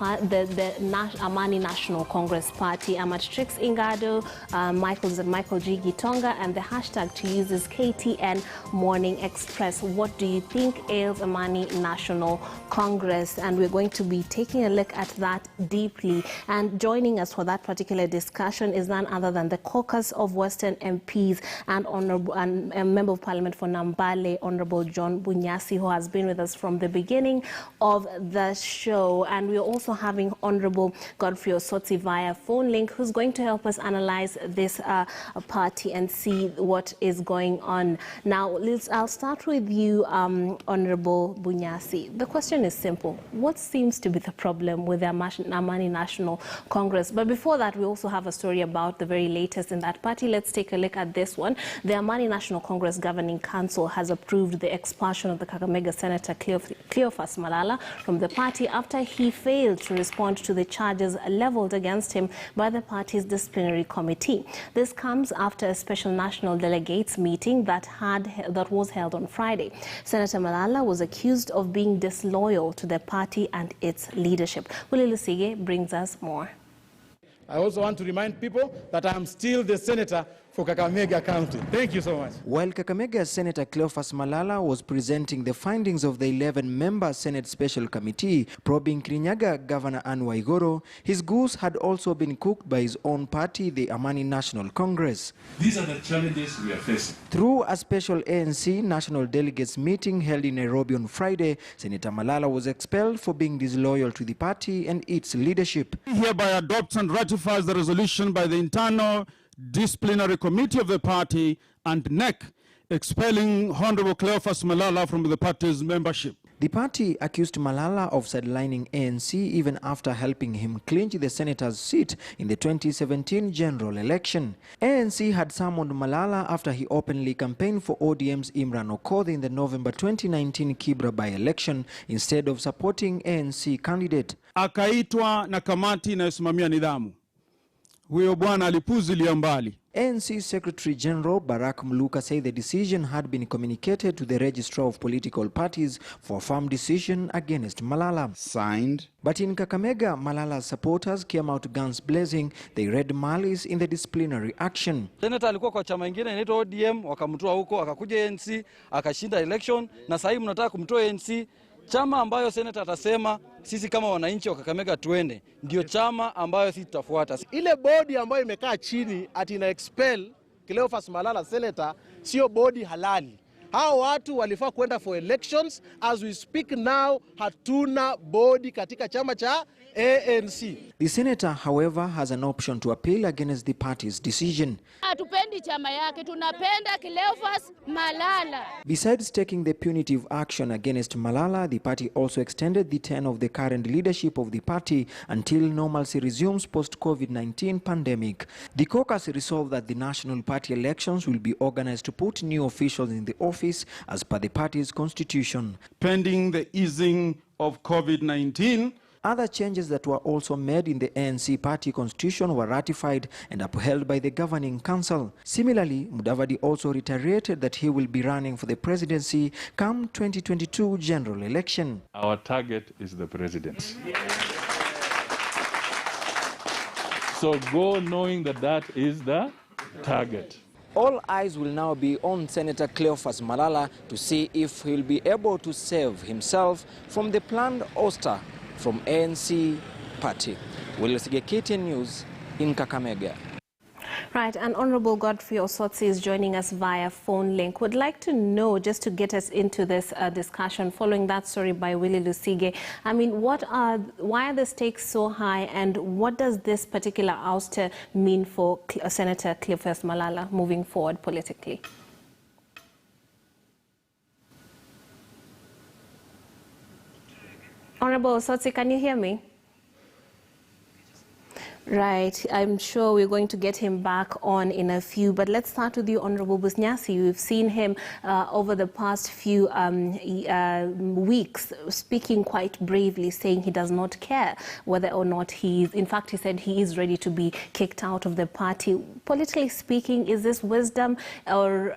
Amani National Congress Party. I'm at Trix Ingado, Michael's at Michael G. Gitonga, and the hashtag to use is KTN Morning Express. What do you think ails Amani National Congress? And we're going to be taking a look at that deeply. And joining us for that particular discussion is none other than the caucus of Western MPs and a Member of Parliament for Nambale, Honorable John Bunyasi, who has been with us from the beginning of the show. And we're also having Honorable Godfrey Osotsi via phone link, who's going to help us analyze this party and see what is going on. Now, I'll start with you, Honorable Bunyasi. The question is simple. What seems to be the problem with the Amani National Congress? But before that, we also have a story about the very latest in that party. Let's take a look at this one. The Amani National Congress Governing Council has approved the expulsion of the Kakamega Senator Cleophas Malala from the party after he failed to respond to the charges leveled against him by the party's disciplinary committee. This comes after a special national delegates meeting that was held on Friday. Senator Malala was accused of being disloyal to the party and its leadership. Willie Lusige brings us more. I also want to remind people that I am still the senator for Kakamega County. Thank you so much. While Kakamega Senator Cleophas Malala was presenting the findings of the 11-member Senate Special Committee probing Kirinyaga Governor Anne Waiguru, his goose had also been cooked by his own party, the Amani National Congress. These are the challenges we are facing. Through a special ANC national delegates meeting held in Nairobi on Friday, Senator Malala was expelled for being disloyal to the party and its leadership. He hereby adopts and ratifies the resolution by the internal disciplinary committee of the party and NEC expelling Honorable Cleophas Malala from the party's membership. The party accused Malala of sidelining ANC even after helping him clinch the senator's seat in the 2017 general election. ANC had summoned Malala after he openly campaigned for ODM's Imran Okoth in the November 2019 Kibra by-election instead of supporting ANC candidate. Akaitwa na kamati inayosimamia nidhamu. Huyo bwana alipuzilia mbali. ANC Secretary General Barak Muluka said the decision had been communicated to the Registrar of Political Parties for a firm decision against Malala. Signed. But in Kakamega, Malala's supporters came out guns blazing. They read malice in the disciplinary action. Senator alikuwa kwa chama ingine inaitwa ODM, wakamtoa huko, akakuja ANC, akashinda election, na sasa hivi mnataka kumtoa ANC. Chama ambayo senator atasema sisi kama wananchi wa Kakamega tuende, ndio chama ambayo sisi tutafuata. Ile bodi ambayo imekaa chini ati ina expel Cleophas Malala senator sio bodi halali. Hao watu walifaa kwenda for elections. As we speak now, hatuna bodi katika chama cha ANC. The senator, however, has an option to appeal against the party's decision. Hatupendi chama yake, tunapenda Cleophas Malala. Besides taking the punitive action against Malala, the party also extended the term of the current leadership of the party until normalcy resumes post-COVID-19 pandemic. The caucus resolved that the national party elections will be organized to put new officials in the office as per the party's constitution. Pending the easing of COVID-19, other changes that were also made in the ANC party constitution were ratified and upheld by the governing council. Similarly, Mudavadi also reiterated that he will be running for the presidency come 2022 general election. Our target is the president. So go knowing that that is the target. All eyes will now be on Senator Cleophas Malala to see if he'll be able to save himself from the planned ouster from ANC party. Willie Lusige, KTN News in Kakamega. Right, and Honorable Godfrey Osotsi is joining us via phone link. Would like to know, just to get us into this discussion, following that story by Willie Lusige, I mean, why are the stakes so high, and what does this particular ouster mean for Senator Cleophas Malala moving forward politically? Honorable Osotsi, can you hear me? Right, I'm sure we're going to get him back on in a few, but let's start with you, Honorable Bunyasi. We've seen him over the past few weeks speaking quite bravely, saying he does not care whether or not in fact, he said he is ready to be kicked out of the party. Politically speaking, is this wisdom, or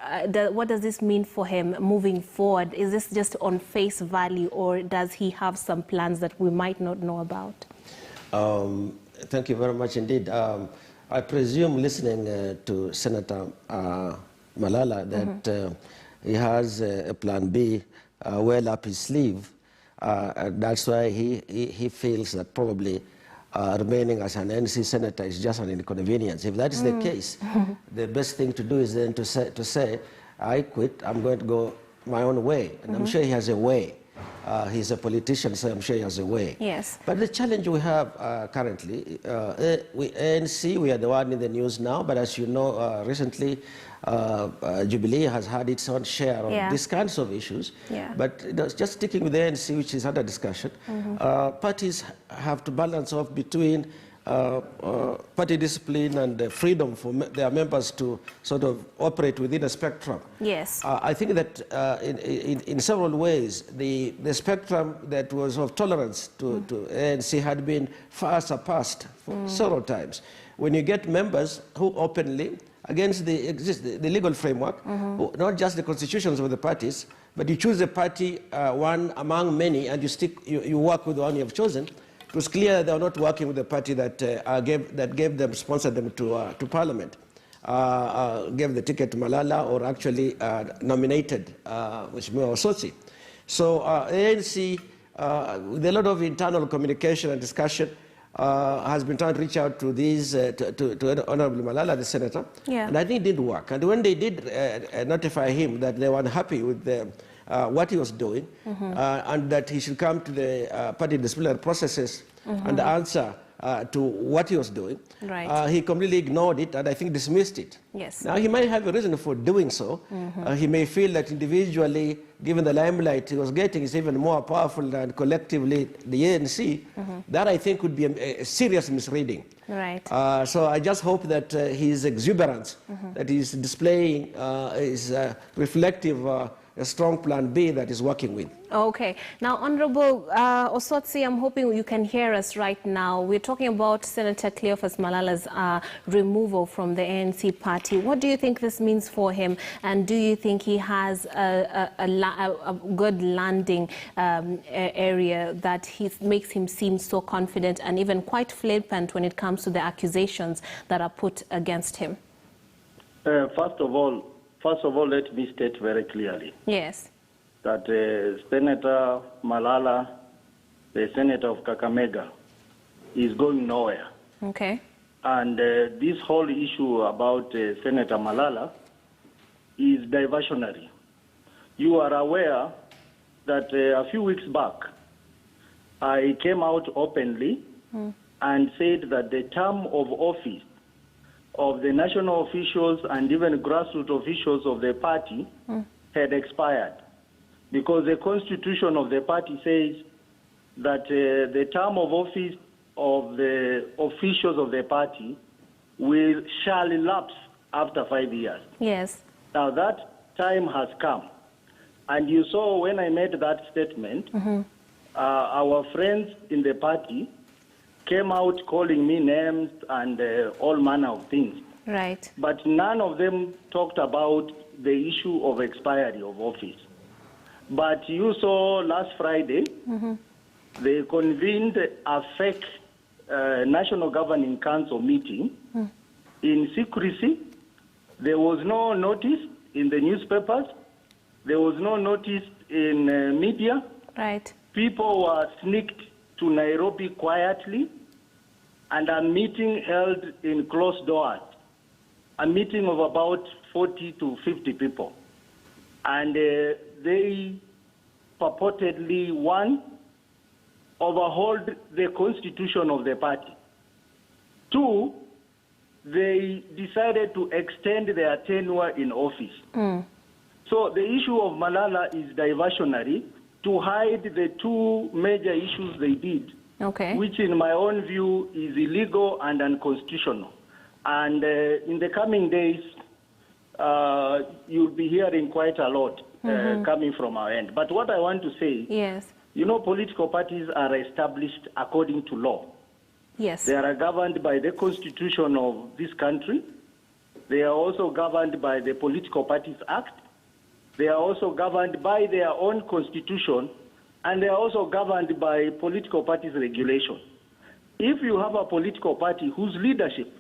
what does this mean for him moving forward? Is this just on face value, or does he have some plans that we might not know about? Thank you very much indeed. I presume, listening to Senator Malala, that he has a plan B well up his sleeve. That's why he feels that probably remaining as an ANC senator is just an inconvenience. If that is the case, the best thing to do is then to say, I quit, I'm going to go my own way. And I'm sure he has a way. He's a politician, so I'm sure he has a way. Yes. But the challenge we have currently, ANC, we are the one in the news now, but as you know, recently, Jubilee has had its own share of these kinds of issues. Yeah. But just sticking with the ANC, which is under discussion, parties have to balance off between party discipline and freedom for their members to sort of operate within a spectrum. Yes. I think that in several ways, the spectrum that was of tolerance to ANC had been far surpassed for several times. When you get members who openly, against the legal framework, not just the constitutions of the parties, but you choose a party, one among many, and you work with the one you have chosen. It was clear they were not working with the party that gave them, sponsored them to parliament, gave the ticket to Malala, or actually nominated Mheshimiwa Osotsi. So ANC, with a lot of internal communication and discussion, has been trying to reach out to these, to Honorable Malala, the senator, and I think it didn't work. And when they did notify him that they were unhappy with what he was doing, and that he should come to the party disciplinary processes and answer to what he was doing, he completely ignored it and I think dismissed it. Yes. Now, he might have a reason for doing so. He may feel that individually, given the limelight he was getting, is even more powerful than collectively the ANC. That, I think, would be a serious misreading. Right. So I just hope that his exuberance that he's displaying is reflective of a strong plan B that is working with. Okay. Now, Honorable Osotsi, I'm hoping you can hear us right now. We're talking about Senator Cleophas Malala's removal from the ANC party. What do you think this means for him? And do you think he has a good landing area that makes him seem so confident and even quite flippant when it comes to the accusations that are put against him? First of all, let me state very clearly. Yes. That Senator Malala, the senator of Kakamega, is going nowhere. Okay. And this whole issue about Senator Malala is diversionary. You are aware that a few weeks back, I came out openly and said that the term of office of the national officials and even grassroots officials of the party had expired, because the constitution of the party says that the term of office of the officials of the party shall elapse after 5 years. Yes. Now that time has come. And you saw when I made that statement, our friends in the party came out calling me names and all manner of things. Right. But none of them talked about the issue of expiry of office. But you saw last Friday, they convened a fake National Governing Council meeting in secrecy. There was no notice in the newspapers. There was no notice in media. Right. People were sneaked to Nairobi quietly, and a meeting held in closed doors, a meeting of about 40 to 50 people. And they purportedly, one, overhauled the constitution of the party. Two, they decided to extend their tenure in office. So the issue of Malala is diversionary to hide the two major issues they did, which in my own view is illegal and unconstitutional. And in the coming days, you'll be hearing quite a lot coming from our end. But what I want to say, you know, political parties are established according to law. Yes. They are governed by the constitution of this country. They are also governed by the Political Parties Act. They are also governed by their own constitution, and they are also governed by political parties regulation. if you have a political party whose leadership.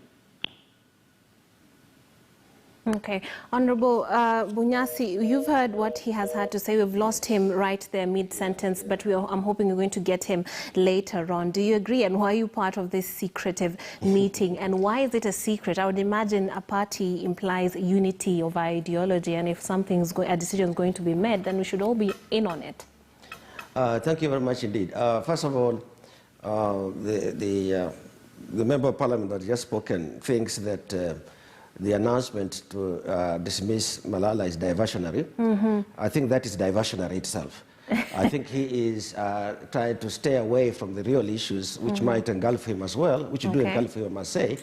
Okay. Honorable Bunyasi, you've heard what he has had to say. We've lost him right there mid-sentence, but I'm hoping we're going to get him later on. Do you agree? And why are you part of this secretive meeting? And why is it a secret? I would imagine a party implies unity of ideology, and if a decision is going to be made, then we should all be in on it. Thank you very much indeed. First of all, the member of parliament that just spoken thinks that the announcement to dismiss Malala is diversionary. I think that is diversionary itself. I think he is trying to stay away from the real issues, which might engulf him as well, which do engulf him, I must say.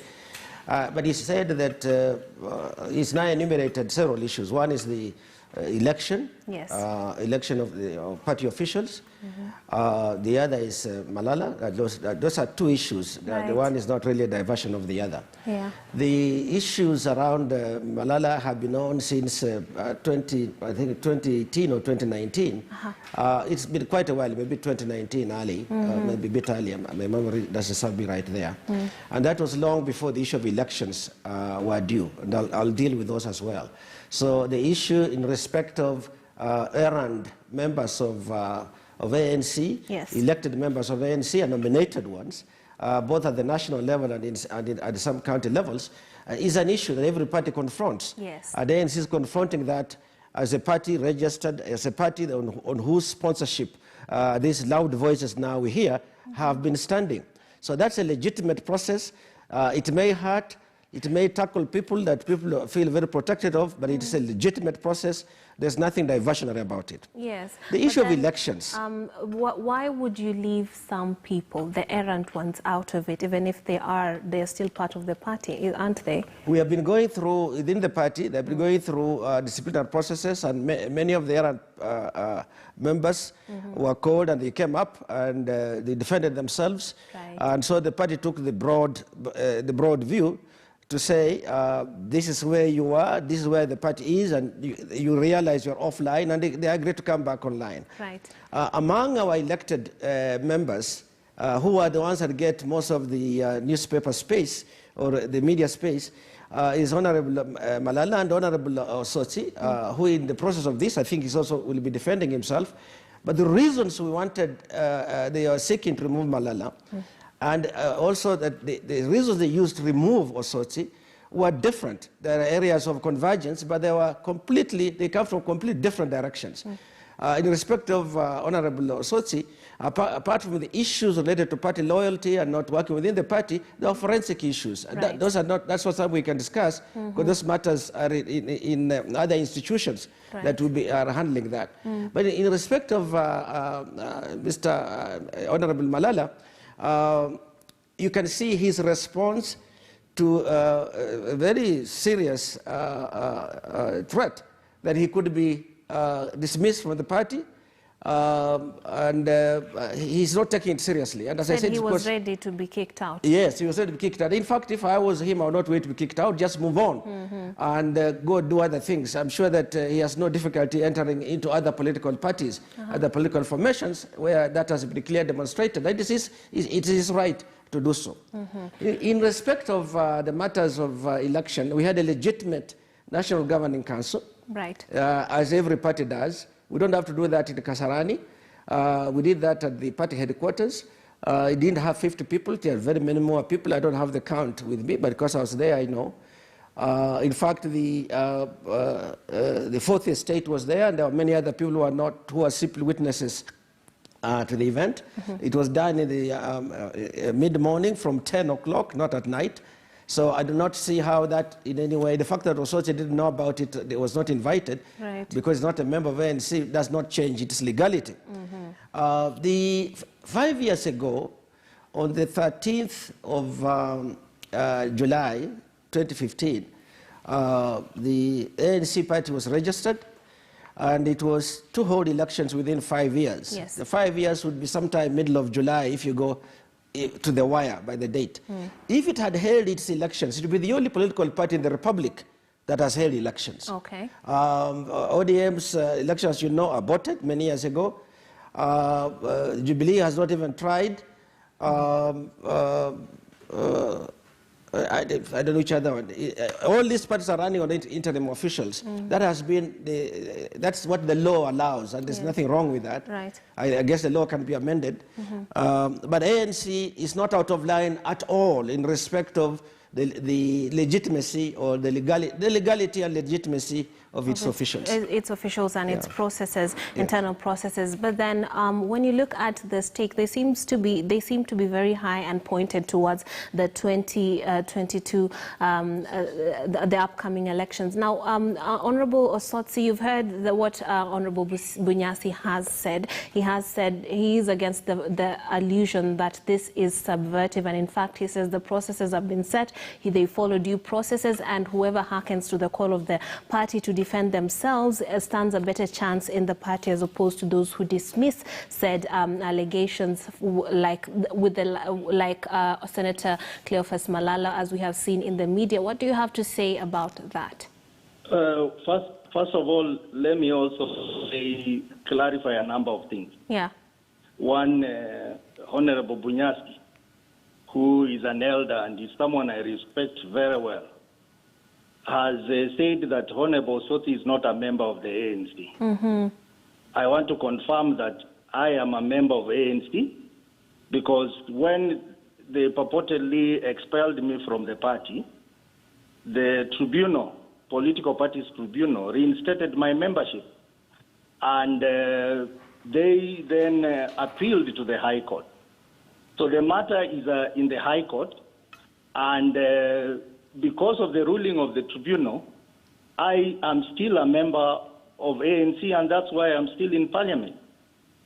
But he said that he's now enumerated several issues. One is the election, election of the party officials. The other is Malala. Those are two issues. The one is not really a diversion of the other. The issues around Malala have been on since I think 2018 or 2019. It's been quite a while, maybe 2019 early, maybe a bit earlier. My memory doesn't serve me right there. And that was long before the issue of elections were due. And I'll deal with those as well. So the issue in respect of errand members of ANC, elected members of ANC and nominated ones, both at the national level and at some county levels, is an issue that every party confronts. The ANC is confronting that as a party registered, as a party on whose sponsorship these loud voices now we hear have been standing. So that's a legitimate process. It may hurt. It may tackle people that people feel very protected of, but it's a legitimate process. There's nothing diversionary about it. The issue of elections. Why would you leave some people, the errant ones, out of it, even if they're still part of the party, aren't they? We have been going through, within the party, they've been going through disciplinary processes, and many of the errant members were called and they came up and they defended themselves. And so the party took the broad view to say, this is where you are, this is where the party is, and you realize you're offline, and they agree to come back online. Among our elected members, who are the ones that get most of the newspaper space or the media space, is Honorable Malala and Honorable Osotsi, who in the process of this, I think, will be defending himself. But the reasons we wanted, they are seeking to remove Malala, and also that the reasons they used to remove Osotsi were different. There are areas of convergence, but they come from completely different directions. In respect of Honorable Osotsi, apart from the issues related to party loyalty and not working within the party, there are forensic issues. And that's what we can discuss, because those matters are in other institutions that are handling that. But in respect of Mr. Honorable Malala, you can see his response to a very serious threat that he could be dismissed from the party, and he's not taking it seriously. And as I said, he was ready to be kicked out. Yes, he was ready to be kicked out. In fact, if I was him, I would not wait to be kicked out, just move on and go do other things. I'm sure that he has no difficulty entering into other political parties, other political formations, where that has been clearly demonstrated. That it is his right to do so. In respect of the matters of election, we had a legitimate National Governing Council, as every party does. We don't have to do that in Kasarani. We did that at the party headquarters. It didn't have 50 people. It had very many more people. I don't have the count with me, but because I was there, I know. In fact, the fourth estate was there, and there were many other people who are simply witnesses to the event. It was done in the mid-morning from 10 o'clock, not at night. So I do not see how that in any way, the fact that Osochi didn't know about it, it was not invited, because he's not a member of ANC, does not change its legality. 5 years ago, on the 13th of July 2015, the ANC party was registered, and it was to hold elections within 5 years. The 5 years would be sometime middle of July if you go to the wire by the date. If it had held its elections, it would be the only political party in the Republic that has held elections. ODM's elections, as you know, aborted many years ago. Jubilee has not even tried. I don't know which other one. All these parties are running on interim officials. That has been that's what the law allows, and there's nothing wrong with that. Right. I guess the law can be amended. But ANC is not out of line at all in respect of the legitimacy or the legality and legitimacy of its officials. Its officials and its processes, internal processes. But then when you look at the stake, they seem to be very high and pointed towards the 2022, the upcoming elections. Now, Honorable Osotsi, you've heard what Honorable Bunyasi has said. He has said he is against the allusion that this is subversive, and in fact, he says the processes have been set. They follow due processes, and whoever hearkens to the call of the party to defend themselves stands a better chance in the party as opposed to those who dismiss said allegations, like Senator Cleophas Malala, as we have seen in the media. What do you have to say about that? First of all, let me also clarify a number of things. Yeah. One, Honorable Bunyasi, who is an elder and is someone I respect very well, has said that Honorable Soti is not a member of the ANC. I want to confirm that I am a member of ANC, because when they purportedly expelled me from the party, the tribunal, political parties tribunal, reinstated my membership. And they then appealed to the High Court. So the matter is in the High Court, and because of the ruling of the tribunal, I am still a member of ANC, and that's why I'm still in Parliament.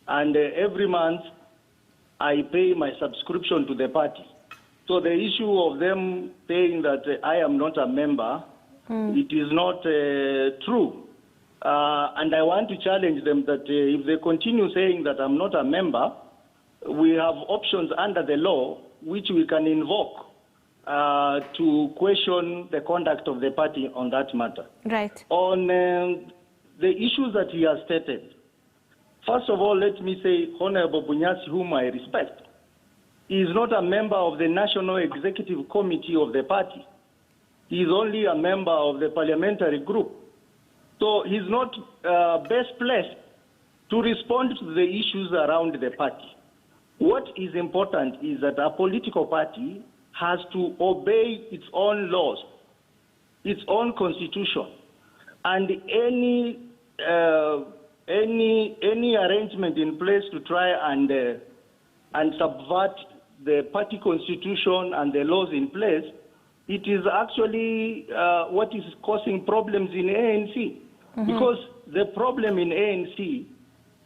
And every month, I pay my subscription to the party. So the issue of them saying that I am not a member, it is not true. And I want to challenge them that if they continue saying that I'm not a member, we have options under the law which we can invoke to question the conduct of the party on that matter. Right. On the issues that he has stated, first of all, let me say Honorable Bunyasi, whom I respect, is not a member of the National Executive Committee of the party. He is only a member of the parliamentary group. So he's not best placed to respond to the issues around the party. What is important is that a political party has to obey its own laws, its own constitution, and any arrangement in place to try and subvert the party constitution and the laws in place, it is actually what is causing problems in ANC. Because the problem in ANC,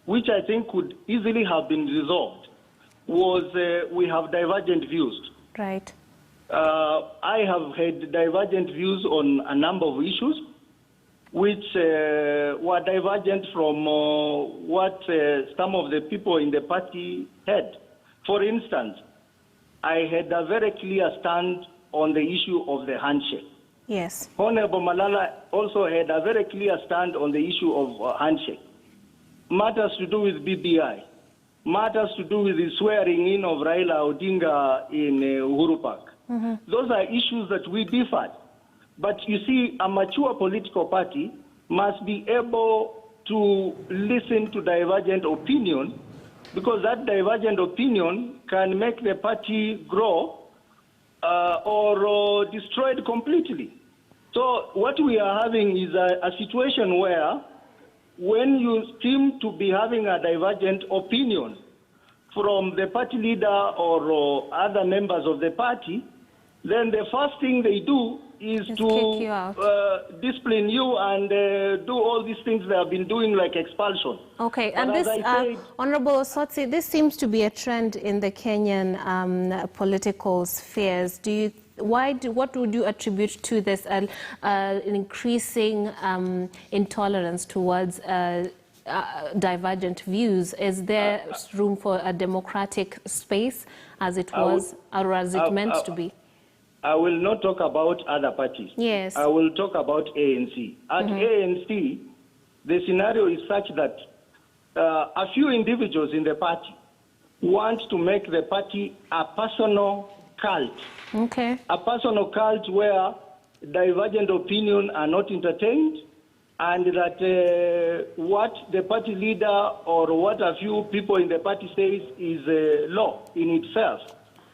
which I think could easily have been resolved, was we have divergent views. Right. I have had divergent views on a number of issues, which were divergent from what some of the people in the party had. For instance, I had a very clear stand on the issue of the handshake. Yes. Honorable Malala also had a very clear stand on the issue of handshake. Matters to do with BBI, matters to do with the swearing in of Raila Odinga in Uhuru Park. Those are issues that we differed. But you see, a mature political party must be able to listen to divergent opinion, because that divergent opinion can make the party grow or destroyed completely. So what we are having is a situation where when you seem to be having a divergent opinion from the party leader or other members of the party, then the first thing they do is to discipline you and do all these things they have been doing, like expulsion. Okay, but and this, Honorable Osotsi, this seems to be a trend in the Kenyan political spheres. What would you attribute to this, an increasing intolerance towards divergent views? Is there room for a democratic space as it was, or as it meant to be? I will not talk about other parties. Yes. I will talk about ANC. At ANC, the scenario is such that a few individuals in the party want to make the party a personal cult. Okay. A personal cult where divergent opinions are not entertained, and that what the party leader or what a few people in the party says is law in itself.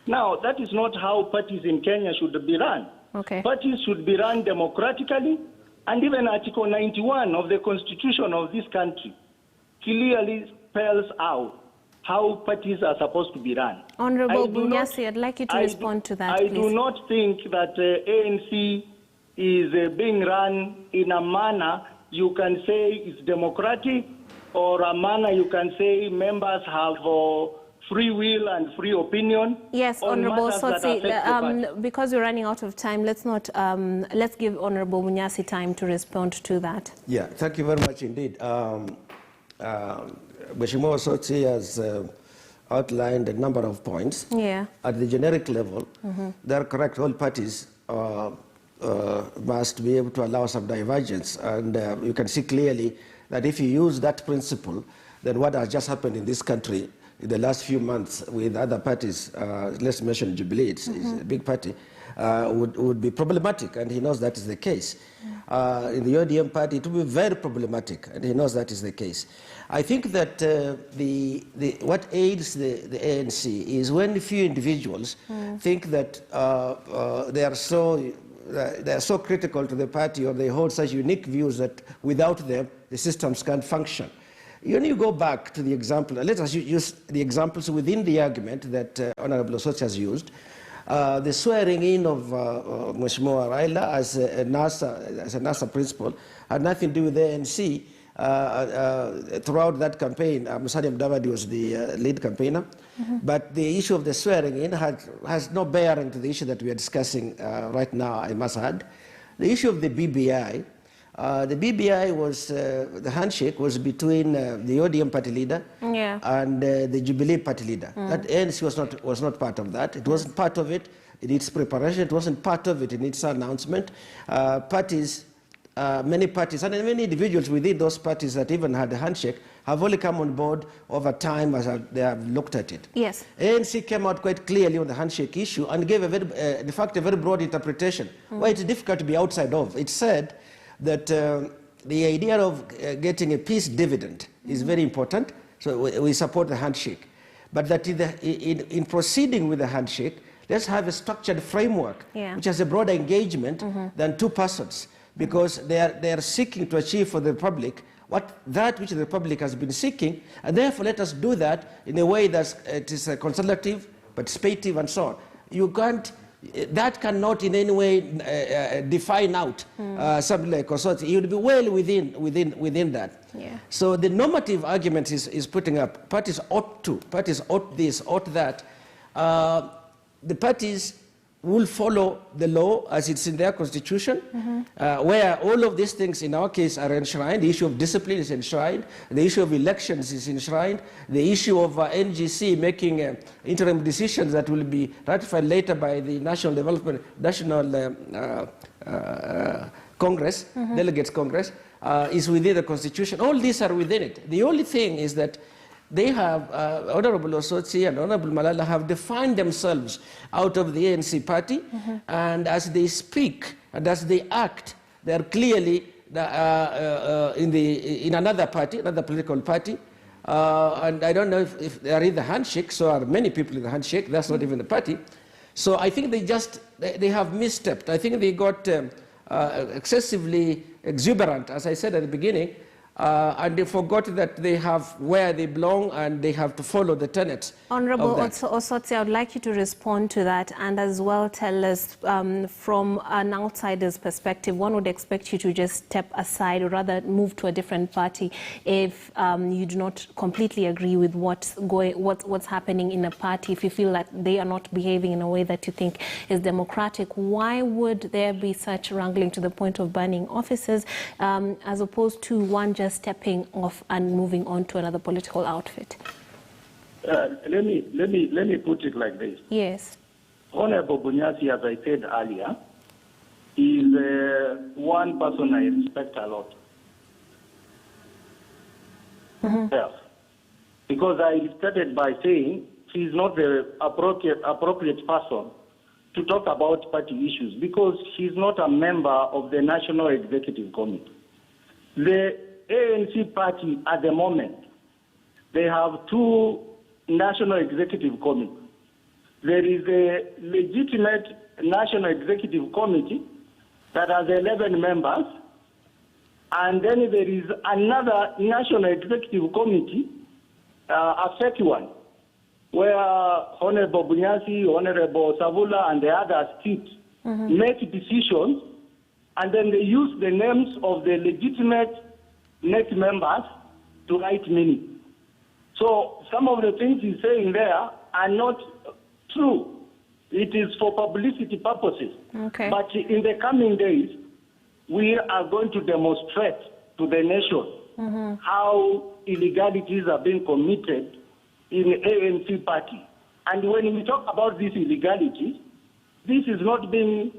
Now, that is not how parties in Kenya should be run. Okay. Parties should be run democratically, and even Article 91 of the Constitution of this country clearly spells out how parties are supposed to be run. Honorable Bunyasi, I'd like you to respond to that, please. I do not think that ANC is being run in a manner you can say is democratic, or a manner you can say members have free will and free opinion. Yes, Honorable Sotsi, because we're running out of time, let's give Honorable Bunyasi time to respond to that. Yeah, thank you very much indeed. Mheshimiwa Sotsi has outlined a number of points. Yeah. At the generic level, they're correct. All parties must be able to allow some divergence. And you can see clearly that if you use that principle, then what has just happened in this country in the last few months with other parties, let's mention Jubilee, it's a big party, would be problematic, and he knows that is the case. In the ODM party, it will be very problematic, and he knows that is the case. I think that what aids the ANC is when few individuals think that they are so critical to the party, or they hold such unique views that without them the systems can't function. When you go back to the example, let us use the examples within the argument that Honorable Sotsi has used. The swearing in of Mheshimiwa Raila as a NASA principal had nothing to do with the ANC. Throughout that campaign, Musalia Mudavadi was the lead campaigner, but the issue of the swearing in has no bearing to the issue that we are discussing right now, I must add. The issue of the BBI, was, the handshake was between the ODM party leader and the Jubilee party leader. That ANC was not part of that. It wasn't part of it in its preparation. It wasn't part of it in its announcement. Many parties and many individuals within those parties that even had a handshake have only come on board over time as they have looked at it. Yes. ANC came out quite clearly on the handshake issue and gave in fact, a very broad interpretation. Why it's difficult to be outside of. It said that the idea of getting a peace dividend is very important, so we support the handshake. But that in proceeding with the handshake, let's have a structured framework which has a broader engagement than two persons, because they are seeking to achieve for the Republic that which the Republic has been seeking, and therefore let us do that in a way that it is consultative, participative, and so on. You can't. That cannot in any way define out something like consortium. It would be well within that. Yeah. So the normative argument is putting up parties ought this, ought that. The parties will follow the law as it's in their constitution, where all of these things in our case are enshrined. The issue of discipline is enshrined. The issue of elections is enshrined. The issue of NGC making interim decisions that will be ratified later by the National Congress, Delegates Congress, is within the constitution. All these are within it. The only thing is that they have, Honorable Sotsi and Honorable Malala have defined themselves out of the ANC party, and as they speak and as they act, they are clearly in another party, another political party, and I don't know if they are in the handshake, so are many people in the handshake, that's not even the party. So I think they have misstepped. I think they got excessively exuberant, as I said at the beginning, and they forgot that they have where they belong and they have to follow the tenets. Honorable Osotsi, I would like you to respond to that and as well tell us from an outsider's perspective, one would expect you to just step aside or rather move to a different party if you do not completely agree with what's happening in a party, if you feel that they are not behaving in a way that you think is democratic. Why would there be such wrangling to the point of banning offices as opposed to one just stepping off and moving on to another political outfit? Let me put it like this. Yes. Honorable Bunyasi, as I said earlier, is one person I respect a lot. Yes. Because I started by saying he's not the appropriate person to talk about party issues because he's not a member of the National Executive Committee. The ANC party at the moment, they have two National Executive Committees. There is a legitimate National Executive Committee that has 11 members, and then there is another National Executive Committee, a fake one, where Honorable Bunyasi, Honorable Savula, and the others sit, make decisions, and then they use the names of the legitimate net members to write minutes. So some of the things he's saying there are not true. It is for publicity purposes. Okay. But in the coming days, we are going to demonstrate to the nation how illegalities are being committed in the ANC party. And when we talk about these illegalities, this is not being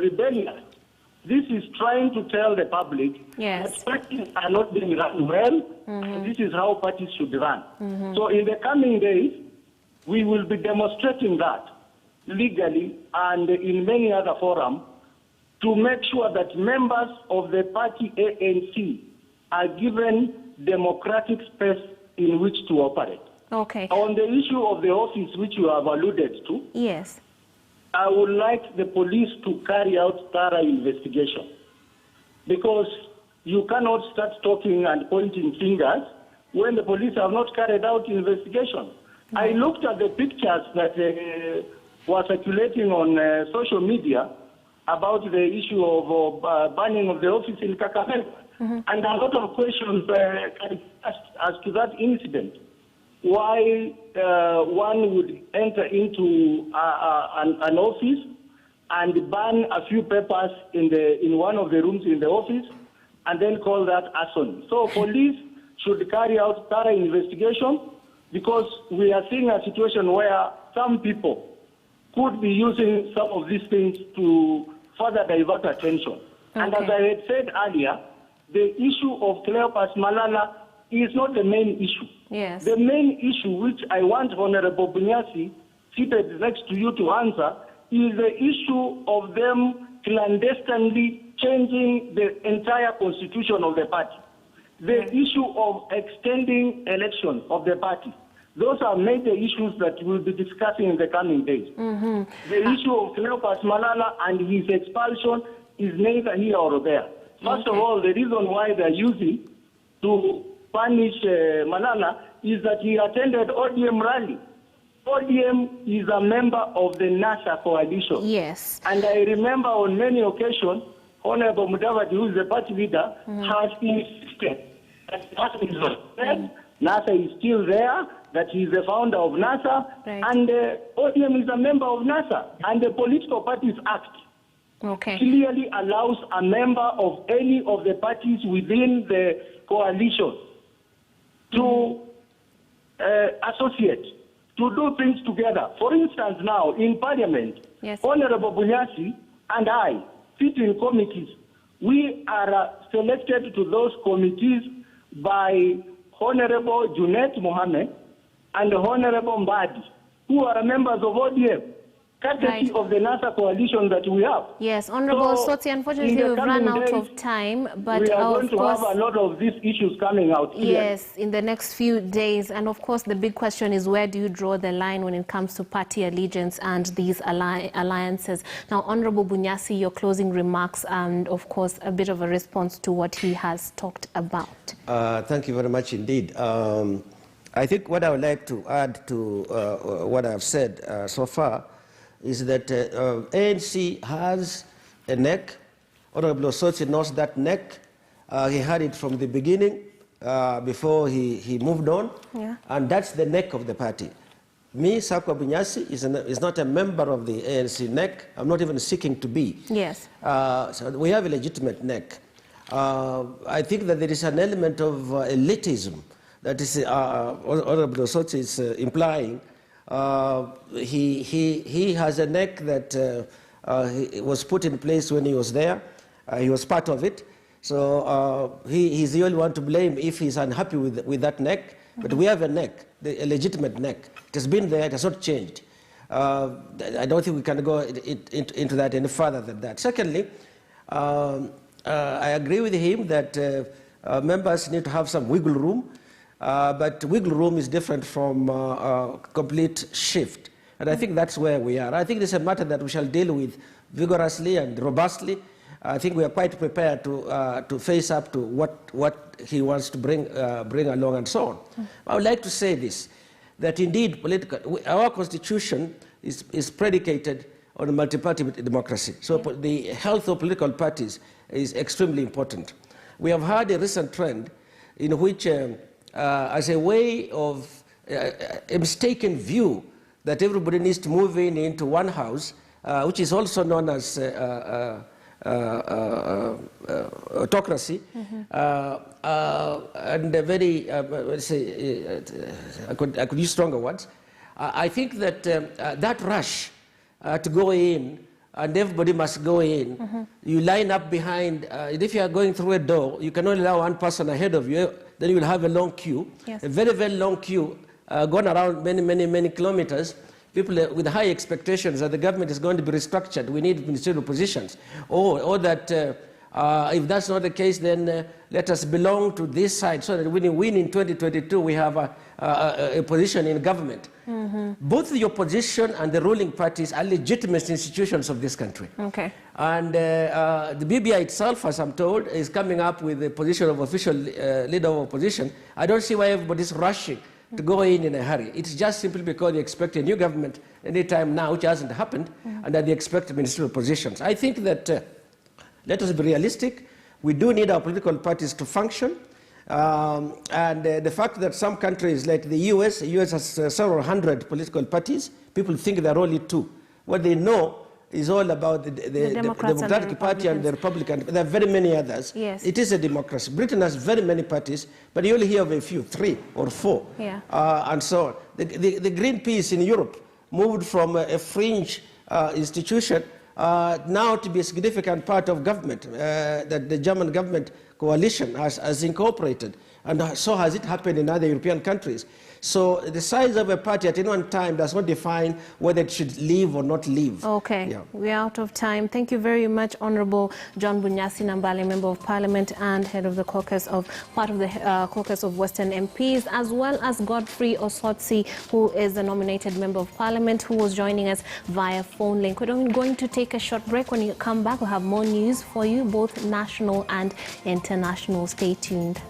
rebellious. This is trying to tell the public that parties are not being run well, and this is how parties should run. So in the coming days, we will be demonstrating that legally and in many other forums to make sure that members of the party ANC are given democratic space in which to operate. Okay. On the issue of the office which you have alluded to, yes, I would like the police to carry out thorough investigation because you cannot start talking and pointing fingers when the police have not carried out investigation. I looked at the pictures that were circulating on social media about the issue of banning of the office in Kakamega, and a lot of questions as to that incident. Why one would enter into an office and ban a few papers in one of the rooms in the office and then call that arson. So police should carry out thorough investigation because we are seeing a situation where some people could be using some of these things to further divert attention. Okay. And as I had said earlier, the issue of Cleopas Malala is not the main issue. Yes. The main issue which I want Honorable Bunyasi seated next to you to answer is the issue of them clandestinely changing the entire constitution of the party. The issue of extending election of the party. Those are major issues that we'll be discussing in the coming days. The issue of Cleopas Malala and his expulsion is neither here or there. First of all, the reason why they're using to punish Malala is that he attended ODM rally. ODM is a member of the NASA coalition. Yes. And I remember on many occasions, Honorable Mudavadi, who is the party leader, has insisted that NASA is not dead. NASA is still there, that he is the founder of NASA, and ODM is a member of NASA. And the Political Parties Act clearly allows a member of any of the parties within the coalition to associate, to do things together. For instance, now in Parliament, Honorable Bunyasi and I sit in committees. We are selected to those committees by Honorable Junet Mohammed and Honorable Mbadi, who are members of ODM, courtesy of the NASA coalition that we have. Yes, Honorable Soti, unfortunately we've run out of time, but we are going of course, to have a lot of these issues coming out here. Yes, in the next few days, and of course the big question is where do you draw the line when it comes to party allegiance and these alliances? Now, Honorable Bunyasi, your closing remarks and of course a bit of a response to what he has talked about. Thank you very much indeed. I think what I would like to add to what I've said so far is that ANC has a neck. Honorable Osotsi knows that neck. He had it from the beginning before he moved on. And that's the neck of the party. Me, Sakwa Bunyasi, is not a member of the ANC neck. I'm not even seeking to be. Yes. So we have a legitimate neck. I think that there is an element of elitism that is Honorable Osotsi is implying. He has a neck that was put in place when he was there. He was part of it. So he's the only one to blame if he's unhappy with that neck. But we have a neck, a legitimate neck. It has been there, it has not changed. I don't think we can go into that any further than that. Secondly, I agree with him that members need to have some wiggle room, but wiggle room is different from complete shift. And I think that's where we are. I think this is a matter that we shall deal with vigorously and robustly. I think we are quite prepared to face up to what he wants to bring along and so on. I would like to say this, that indeed our constitution is predicated on a multi-party democracy. So the health of political parties is extremely important. We have had a recent trend in which, as a way of a mistaken view that everybody needs to move into one house, which is also known as autocracy, and a very, let's say, I could use stronger words. I think that that rush to go in, and everybody must go in, you line up behind, and if you are going through a door, you can only allow one person ahead of you, then you will have a long queue, a very, very long queue, going around many kilometers. People with high expectations that the government is going to be restructured, we need ministerial positions, or that if that's not the case, then let us belong to this side so that when we win in 2022, we have a position in government. Both the opposition and the ruling parties are legitimate institutions of this country. Okay. And the BBI itself, as I'm told, is coming up with the position of official leader of opposition. I don't see why everybody's rushing to go in a hurry. It's just simply because they expect a new government any time now, which hasn't happened, and that they expect ministerial positions. I think that, let us be realistic, we do need our political parties to function, and the fact that some countries like the US has several hundred political parties, people think there are only two. What they know is all about the Democratic Party and the Republican. There are very many others. Yes. It is a democracy. Britain has very many parties, but you only hear of a few, 3 or 4, and so on. The Greenpeace in Europe moved from a fringe institution now to be a significant part of government that the German government coalition has incorporated, and so has it happened in other European countries. So the size of a party at any one time does not define whether it should leave or not leave. Okay, we're out of time. Thank you very much, Honorable John Bunyasi Nambale, Member of Parliament and head of the caucus of part of the caucus of Western MPs, as well as Godfrey Osotsi, who is the nominated Member of Parliament, who was joining us via phone link. We're going to take a short break. When you come back, we'll have more news for you, both national and international. Stay tuned.